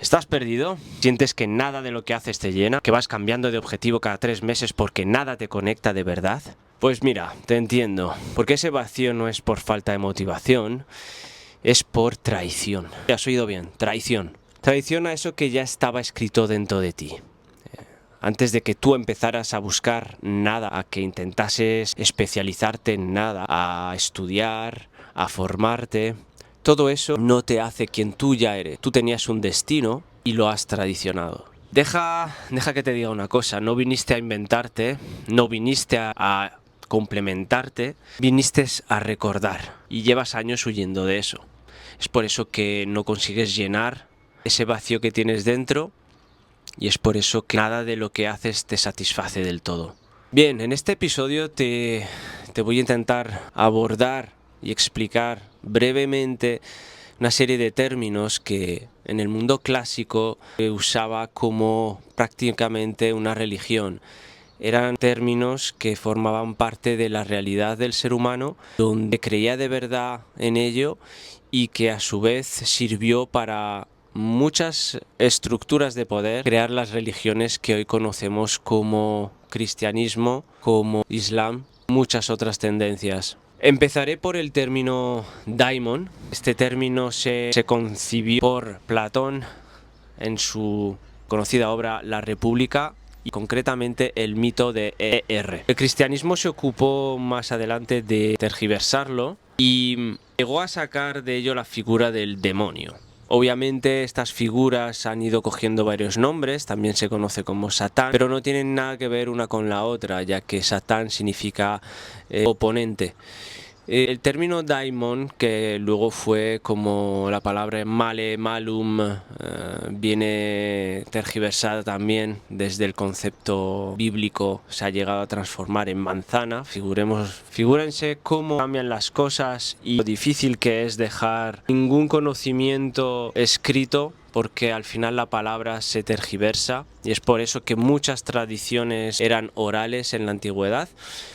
¿Estás perdido? ¿Sientes que nada de lo que haces te llena? ¿Que vas cambiando de objetivo cada 3 meses porque nada te conecta de verdad? Pues mira, te entiendo, porque ese vacío no es por falta de motivación, es por traición. Has oído bien, traición. Traición a eso que ya estaba escrito dentro de ti. Antes de que tú empezaras a buscar nada, a que intentases especializarte en nada, a estudiar, a formarte, todo eso no te hace quien tú ya eres. Tú tenías un destino y lo has tradicionado. Deja que te diga una cosa, no viniste a inventarte, no viniste a complementarte, viniste a recordar y llevas años huyendo de eso. Es por eso que no consigues llenar ese vacío que tienes dentro y es por eso que nada de lo que haces te satisface del todo. Bien, en este episodio te voy a intentar abordar y explicar brevemente una serie de términos que en el mundo clásico se usaba como prácticamente una religión. Eran términos que formaban parte de la realidad del ser humano, donde creía de verdad en ello y que a su vez sirvió para muchas estructuras de poder crear las religiones que hoy conocemos como cristianismo, como islam, muchas otras tendencias. Empezaré por el término daimon. Este término se concibió por Platón en su conocida obra La República y concretamente el mito de Er. El cristianismo se ocupó más adelante de tergiversarlo y llegó a sacar de ello la figura del demonio. Obviamente estas figuras han ido cogiendo varios nombres, también se conoce como Satán, pero no tienen nada que ver una con la otra, ya que Satán significa oponente. El término daimon, que luego fue como la palabra male, malum, viene tergiversada también desde el concepto bíblico, se ha llegado a transformar en manzana. Figúrense cómo cambian las cosas y lo difícil que es dejar ningún conocimiento escrito, porque al final la palabra se tergiversa y es por eso que muchas tradiciones eran orales en la antigüedad.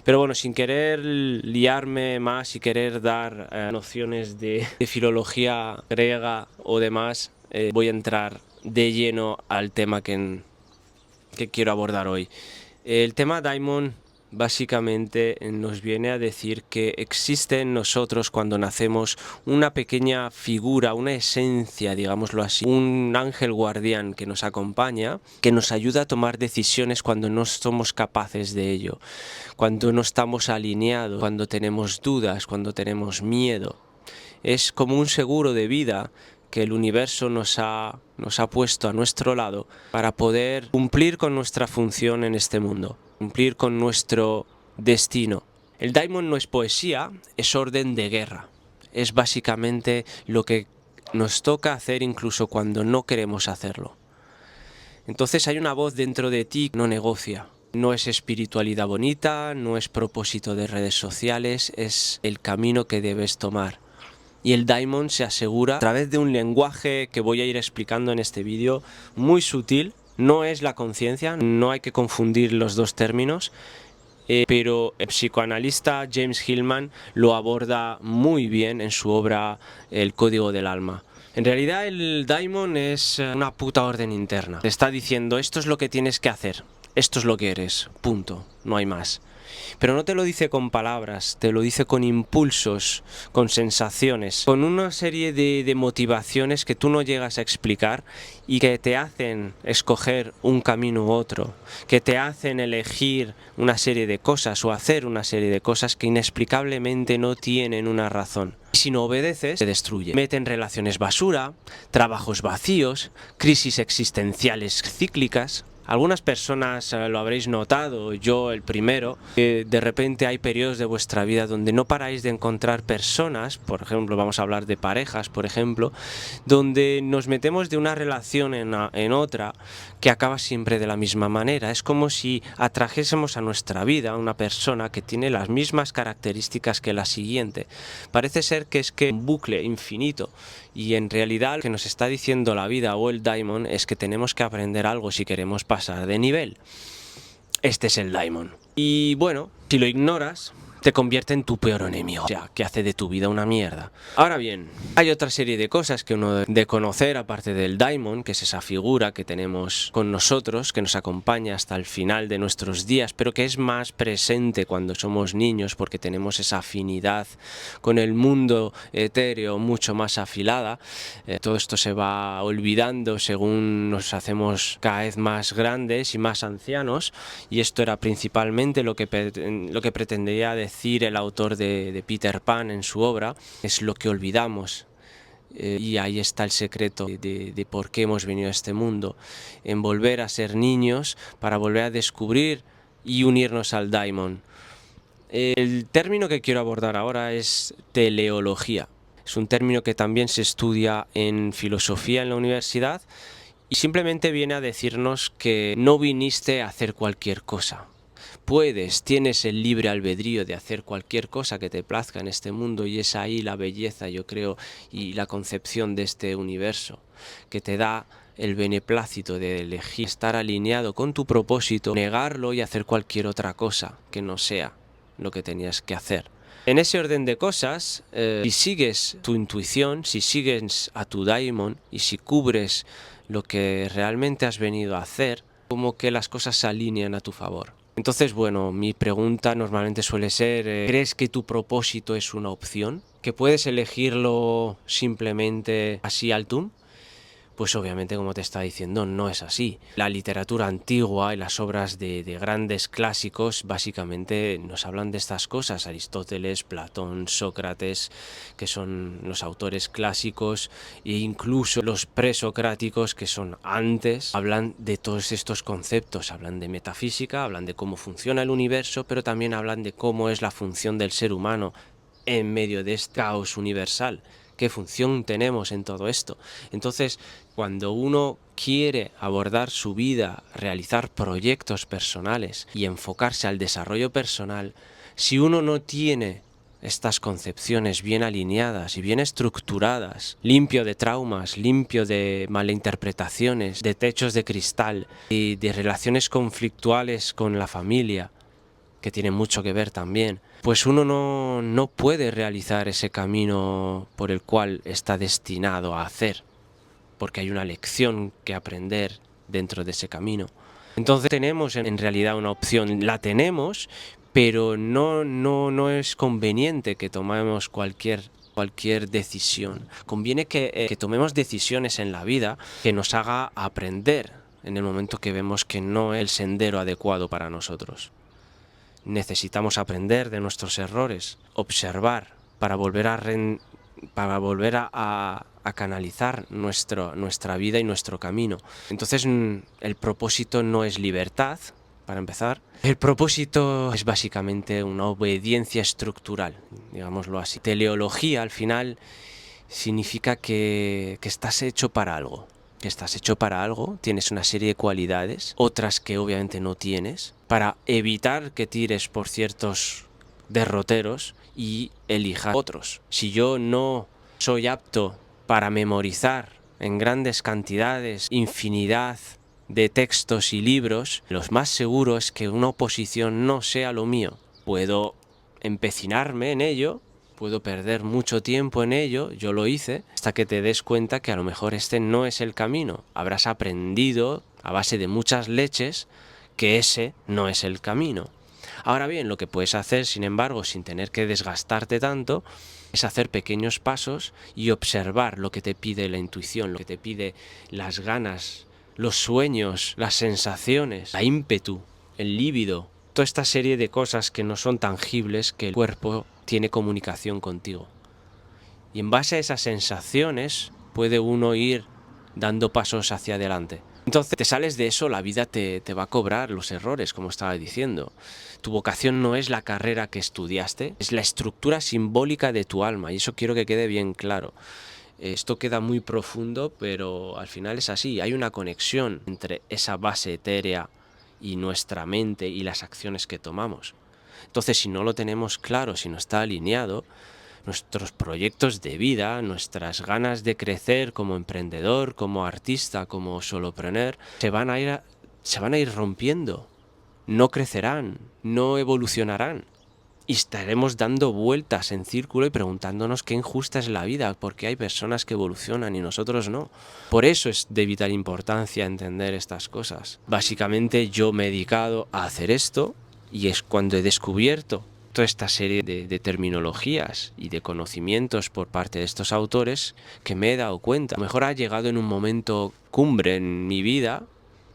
Pero bueno, sin querer liarme más y querer dar nociones de filología griega o demás, voy a entrar de lleno al tema que quiero abordar hoy. El tema daimon básicamente nos viene a decir que existe en nosotros cuando nacemos una pequeña figura, una esencia, digámoslo así, un ángel guardián que nos acompaña, que nos ayuda a tomar decisiones cuando no somos capaces de ello, cuando no estamos alineados, cuando tenemos dudas, cuando tenemos miedo. Es como un seguro de vida que el universo nos ha puesto a nuestro lado para poder cumplir con nuestra función en este mundo, cumplir con nuestro destino. El daimon no es poesía, es orden de guerra. Es básicamente lo que nos toca hacer incluso cuando no queremos hacerlo. Entonces hay una voz dentro de ti que no negocia. No es espiritualidad bonita, no es propósito de redes sociales, es el camino que debes tomar. Y el daimon se asegura a través de un lenguaje que voy a ir explicando en este vídeo, muy sutil. No es la conciencia, no hay que confundir los dos términos, pero el psicoanalista James Hillman lo aborda muy bien en su obra El Código del Alma. En realidad el daimon es una puta orden interna. Te está diciendo esto es lo que tienes que hacer, esto es lo que eres, punto, no hay más. Pero no te lo dice con palabras, te lo dice con impulsos, con sensaciones, con una serie de motivaciones que tú no llegas a explicar y que te hacen escoger un camino u otro, que te hacen elegir una serie de cosas o hacer una serie de cosas que inexplicablemente no tienen una razón. Y si no obedeces, te destruye. Mete en relaciones basura, trabajos vacíos, crisis existenciales cíclicas. Algunas personas lo habréis notado, yo el primero, que de repente hay periodos de vuestra vida donde no paráis de encontrar personas, por ejemplo, vamos a hablar de parejas, por ejemplo, donde nos metemos de una relación en otra que acaba siempre de la misma manera. Es como si atrajésemos a nuestra vida a una persona que tiene las mismas características que la siguiente. Parece ser que es un bucle infinito. Y en realidad lo que nos está diciendo la vida o el daimon es que tenemos que aprender algo si queremos pasar de nivel. Este es el daimon. Y bueno, si lo ignoras, te convierte en tu peor enemigo, o sea, que hace de tu vida una mierda. Ahora bien, hay otra serie de cosas que uno debe de conocer aparte del Daimon, que es esa figura que tenemos con nosotros, que nos acompaña hasta el final de nuestros días, pero que es más presente cuando somos niños porque tenemos esa afinidad con el mundo etéreo mucho más afilada. Todo esto se va olvidando según nos hacemos cada vez más grandes y más ancianos, y esto era principalmente lo que pretendía decir el autor de Peter Pan en su obra, es lo que olvidamos. Y ahí está el secreto de por qué hemos venido a este mundo, en volver a ser niños para volver a descubrir y unirnos al Daimon. El término que quiero abordar ahora es teleología. Es un término que también se estudia en filosofía en la universidad y simplemente viene a decirnos que no viniste a hacer cualquier cosa. Tienes el libre albedrío de hacer cualquier cosa que te plazca en este mundo, y es ahí la belleza, yo creo, y la concepción de este universo, que te da el beneplácito de elegir estar alineado con tu propósito, negarlo y hacer cualquier otra cosa que no sea lo que tenías que hacer. En ese orden de cosas, si sigues tu intuición, si sigues a tu Daimon y si cubres lo que realmente has venido a hacer, como que las cosas se alinean a tu favor. Entonces, bueno, mi pregunta normalmente suele ser, ¿crees que tu propósito es una opción? ¿Que puedes elegirlo simplemente así al tum? Pues obviamente, como te estaba diciendo, no es así. La literatura antigua y las obras de grandes clásicos básicamente nos hablan de estas cosas. Aristóteles, Platón, Sócrates, que son los autores clásicos, e incluso los presocráticos, que son antes, hablan de todos estos conceptos. Hablan de metafísica, hablan de cómo funciona el universo, pero también hablan de cómo es la función del ser humano en medio de este caos universal. ¿Qué función tenemos en todo esto? Entonces, cuando uno quiere abordar su vida, realizar proyectos personales y enfocarse al desarrollo personal, si uno no tiene estas concepciones bien alineadas y bien estructuradas, limpio de traumas, limpio de malinterpretaciones, de techos de cristal y de relaciones conflictuales con la familia, que tiene mucho que ver también, pues uno no puede realizar ese camino por el cual está destinado a hacer, porque hay una lección que aprender dentro de ese camino. Entonces tenemos en realidad una opción, la tenemos, pero no es conveniente que tomemos cualquier decisión. Conviene que tomemos decisiones en la vida que nos haga aprender en el momento que vemos que no es el sendero adecuado para nosotros. Necesitamos aprender de nuestros errores, observar para volver a canalizar nuestra vida y nuestro camino. Entonces, el propósito no es libertad, para empezar. El propósito es básicamente una obediencia estructural, digámoslo así. Teleología, al final, significa que estás hecho para algo. Que estás hecho para algo, tienes una serie de cualidades, otras que obviamente no tienes, para evitar que tires por ciertos derroteros y elijas otros. Si yo no soy apto para memorizar en grandes cantidades, infinidad de textos y libros, lo más seguro es que una oposición no sea lo mío. Puedo empecinarme en ello, puedo perder mucho tiempo en ello, yo lo hice, hasta que te des cuenta que a lo mejor este no es el camino. Habrás aprendido a base de muchas leches que ese no es el camino. Ahora bien, lo que puedes hacer, sin embargo, sin tener que desgastarte tanto, es hacer pequeños pasos y observar lo que te pide la intuición, lo que te pide las ganas, los sueños, las sensaciones, la ímpetu, el líbido, toda esta serie de cosas que no son tangibles, que el cuerpo tiene comunicación contigo. Y en base a esas sensaciones puede uno ir dando pasos hacia adelante. Entonces te sales de eso, la vida te va a cobrar los errores, como estaba diciendo. Tu vocación no es la carrera que estudiaste, es la estructura simbólica de tu alma, y eso quiero que quede bien claro. Esto queda muy profundo, pero al final es así. Hay una conexión entre esa base etérea y nuestra mente y las acciones que tomamos. Entonces, si no lo tenemos claro, si no está alineado, nuestros proyectos de vida, nuestras ganas de crecer como emprendedor, como artista, como solopreneur, se van a ir rompiendo. No crecerán, no evolucionarán. y estaremos dando vueltas en círculo y preguntándonos qué injusta es la vida, porque hay personas que evolucionan y nosotros no. Por eso es de vital importancia entender estas cosas. Básicamente yo me he dedicado a hacer esto y es cuando he descubierto toda esta serie de terminologías y de conocimientos por parte de estos autores que me he dado cuenta. A lo mejor ha llegado en un momento cumbre en mi vida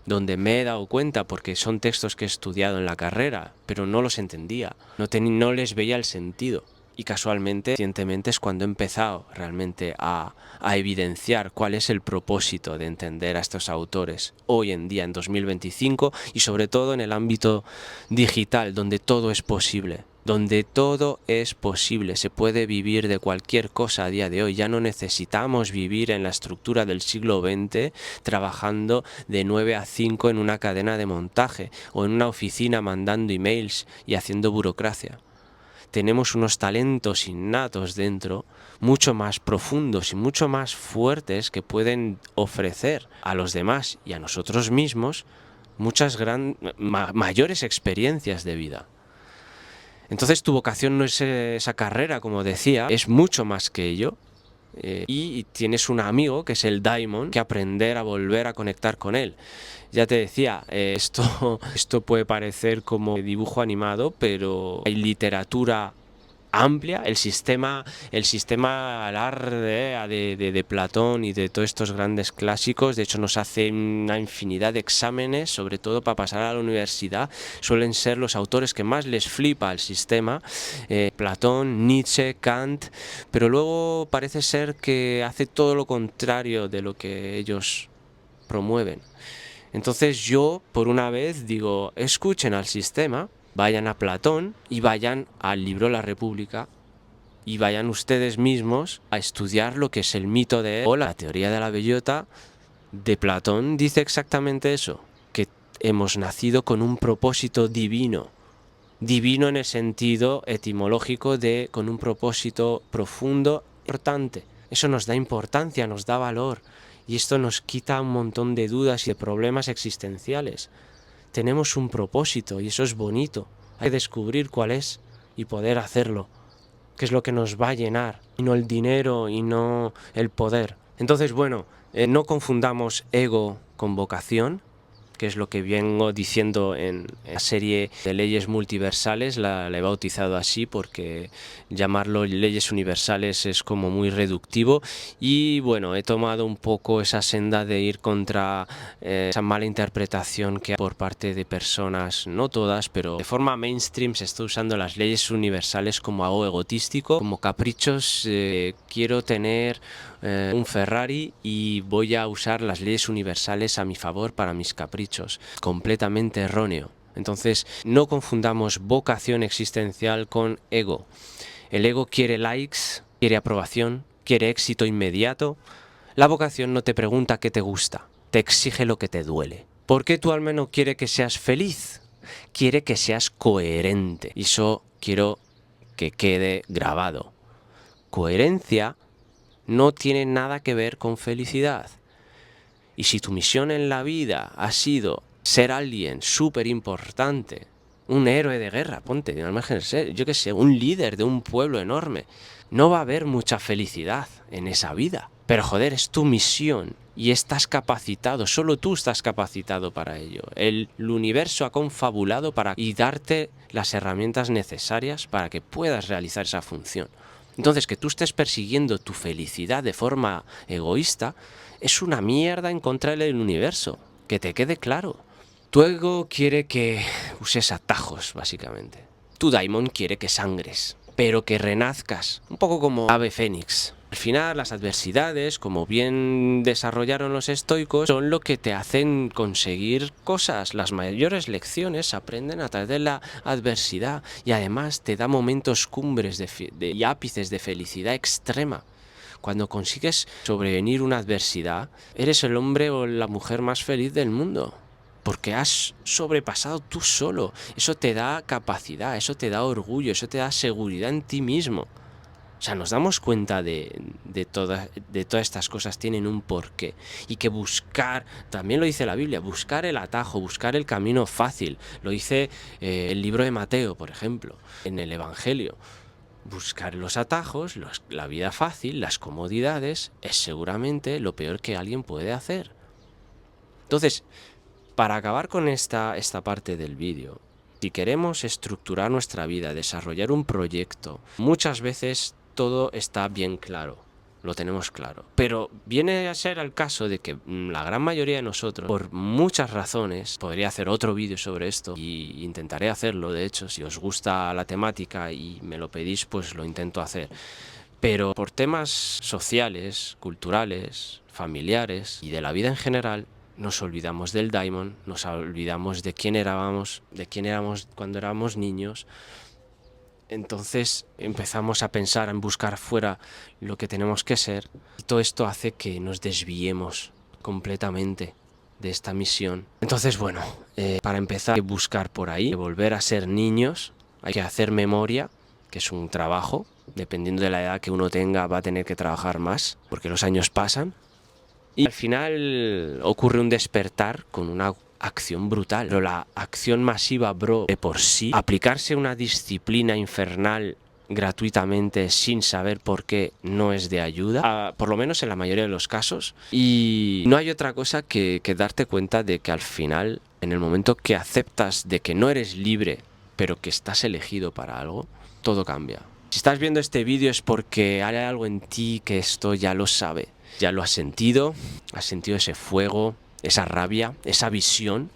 donde me he dado cuenta, porque son textos que he estudiado en la carrera, pero no los entendía, no les veía el sentido. Y casualmente, recientemente es cuando he empezado realmente a evidenciar cuál es el propósito de entender a estos autores hoy en día, en 2025, y sobre todo en el ámbito digital, donde todo es posible. Donde todo es posible, se puede vivir de cualquier cosa a día de hoy. Ya no necesitamos vivir en la estructura del siglo XX trabajando de 9 a 5 en una cadena de montaje o en una oficina mandando emails y haciendo burocracia. Tenemos unos talentos innatos dentro, mucho más profundos y mucho más fuertes, que pueden ofrecer a los demás y a nosotros mismos muchas mayores experiencias de vida. Entonces tu vocación no es esa carrera, como decía, es mucho más que ello. Y tienes un amigo que es el Daimon, que aprender a volver a conectar con él. Ya te decía, esto puede parecer como dibujo animado, pero hay literatura amplia, el sistema alarde de Platón y de todos estos grandes clásicos. De hecho, nos hace una infinidad de exámenes, sobre todo para pasar a la universidad. Suelen ser los autores que más les flipa el sistema, Platón, Nietzsche, Kant, pero luego parece ser que hace todo lo contrario de lo que ellos promueven. Entonces yo, por una vez, digo, escuchen al sistema, vayan a Platón y vayan al libro La República y vayan ustedes mismos a estudiar lo que es el mito de él o la teoría de la bellota de Platón. Dice exactamente eso, que hemos nacido con un propósito divino. Divino en el sentido etimológico de con un propósito profundo, importante. Eso nos da importancia, nos da valor, y esto nos quita un montón de dudas y de problemas existenciales. Tenemos un propósito y eso es bonito. Hay que descubrir cuál es y poder hacerlo, que es lo que nos va a llenar, y no el dinero y no el poder. Entonces, bueno, no confundamos ego con vocación, que es lo que vengo diciendo en la serie de leyes multiversales. La he bautizado así porque llamarlo leyes universales es como muy reductivo, y bueno, he tomado un poco esa senda de ir contra esa mala interpretación que hay por parte de personas, no todas, pero de forma mainstream se está usando las leyes universales como algo egotístico, como caprichos. Quiero tener un Ferrari y voy a usar las leyes universales a mi favor para mis caprichos. Completamente erróneo. Entonces, no confundamos vocación existencial con ego. El ego quiere likes, quiere aprobación, quiere éxito inmediato. La vocación no te pregunta qué te gusta, te exige lo que te duele. ¿Por qué tu alma no quiere que seas feliz? Quiere que seas coherente. Y eso quiero que quede grabado. Coherencia no tiene nada que ver con felicidad. Y si tu misión en la vida ha sido ser alguien súper importante, un héroe de guerra, ponte, imagínate, yo qué sé, un líder de un pueblo enorme, no va a haber mucha felicidad en esa vida. Pero joder, es tu misión y estás capacitado, solo tú estás capacitado para ello. El universo ha confabulado para y darte las herramientas necesarias para que puedas realizar esa función. Entonces, que tú estés persiguiendo tu felicidad de forma egoísta es una mierda en contra del universo, que te quede claro. Tu ego quiere que uses atajos, básicamente. Tu daimon quiere que sangres, pero que renazcas, un poco como ave fénix. Al final, las adversidades, como bien desarrollaron los estoicos, son lo que te hacen conseguir cosas. Las mayores lecciones se aprenden a través de la adversidad, y además te da momentos cumbres y ápices de felicidad extrema. Cuando consigues sobrevenir una adversidad, eres el hombre o la mujer más feliz del mundo, porque has sobrepasado tú solo. Eso te da capacidad, eso te da orgullo, eso te da seguridad en ti mismo. sea, nos damos cuenta de todas estas cosas tienen un porqué. Y que buscar, también lo dice la Biblia, buscar el atajo, buscar el camino fácil. Lo dice el libro de Mateo, por ejemplo, en el Evangelio. Buscar los atajos, la vida fácil, las comodidades, es seguramente lo peor que alguien puede hacer. Entonces, para acabar con esta parte del vídeo, si queremos estructurar nuestra vida, desarrollar un proyecto, muchas veces todo está bien claro, lo tenemos claro. Pero viene a ser el caso de que la gran mayoría de nosotros, por muchas razones, podría hacer otro vídeo sobre esto y intentaré hacerlo, de hecho, si os gusta la temática y me lo pedís, pues lo intento hacer. Pero por temas sociales, culturales, familiares y de la vida en general, nos olvidamos del daimon, nos olvidamos de quién éramos cuando éramos niños. Entonces empezamos a pensar en buscar fuera lo que tenemos que ser. Y todo esto hace que nos desviemos completamente de esta misión. Entonces, bueno, para empezar, hay que buscar por ahí, hay que volver a ser niños, hay que hacer memoria, que es un trabajo. Dependiendo de la edad que uno tenga, va a tener que trabajar más, porque los años pasan. Y al final ocurre un despertar con una acción brutal. Pero la acción masiva, bro, de por sí, aplicarse una disciplina infernal gratuitamente sin saber por qué no es de ayuda, por lo menos en la mayoría de los casos. Y no hay otra cosa que darte cuenta de que al final, en el momento que aceptas de que no eres libre, pero que estás elegido para algo, todo cambia. Si estás viendo este vídeo es porque hay algo en ti que esto ya lo sabe. Ya lo has sentido ese fuego, esa rabia, esa visión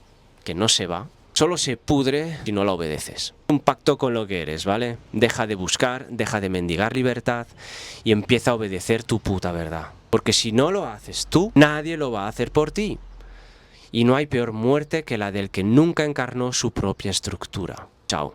que no se va. Solo se pudre si no la obedeces. Un pacto con lo que eres, ¿vale? Deja de buscar, deja de mendigar libertad y empieza a obedecer tu puta verdad. Porque si no lo haces tú, nadie lo va a hacer por ti. Y no hay peor muerte que la del que nunca encarnó su propia estructura. Chao.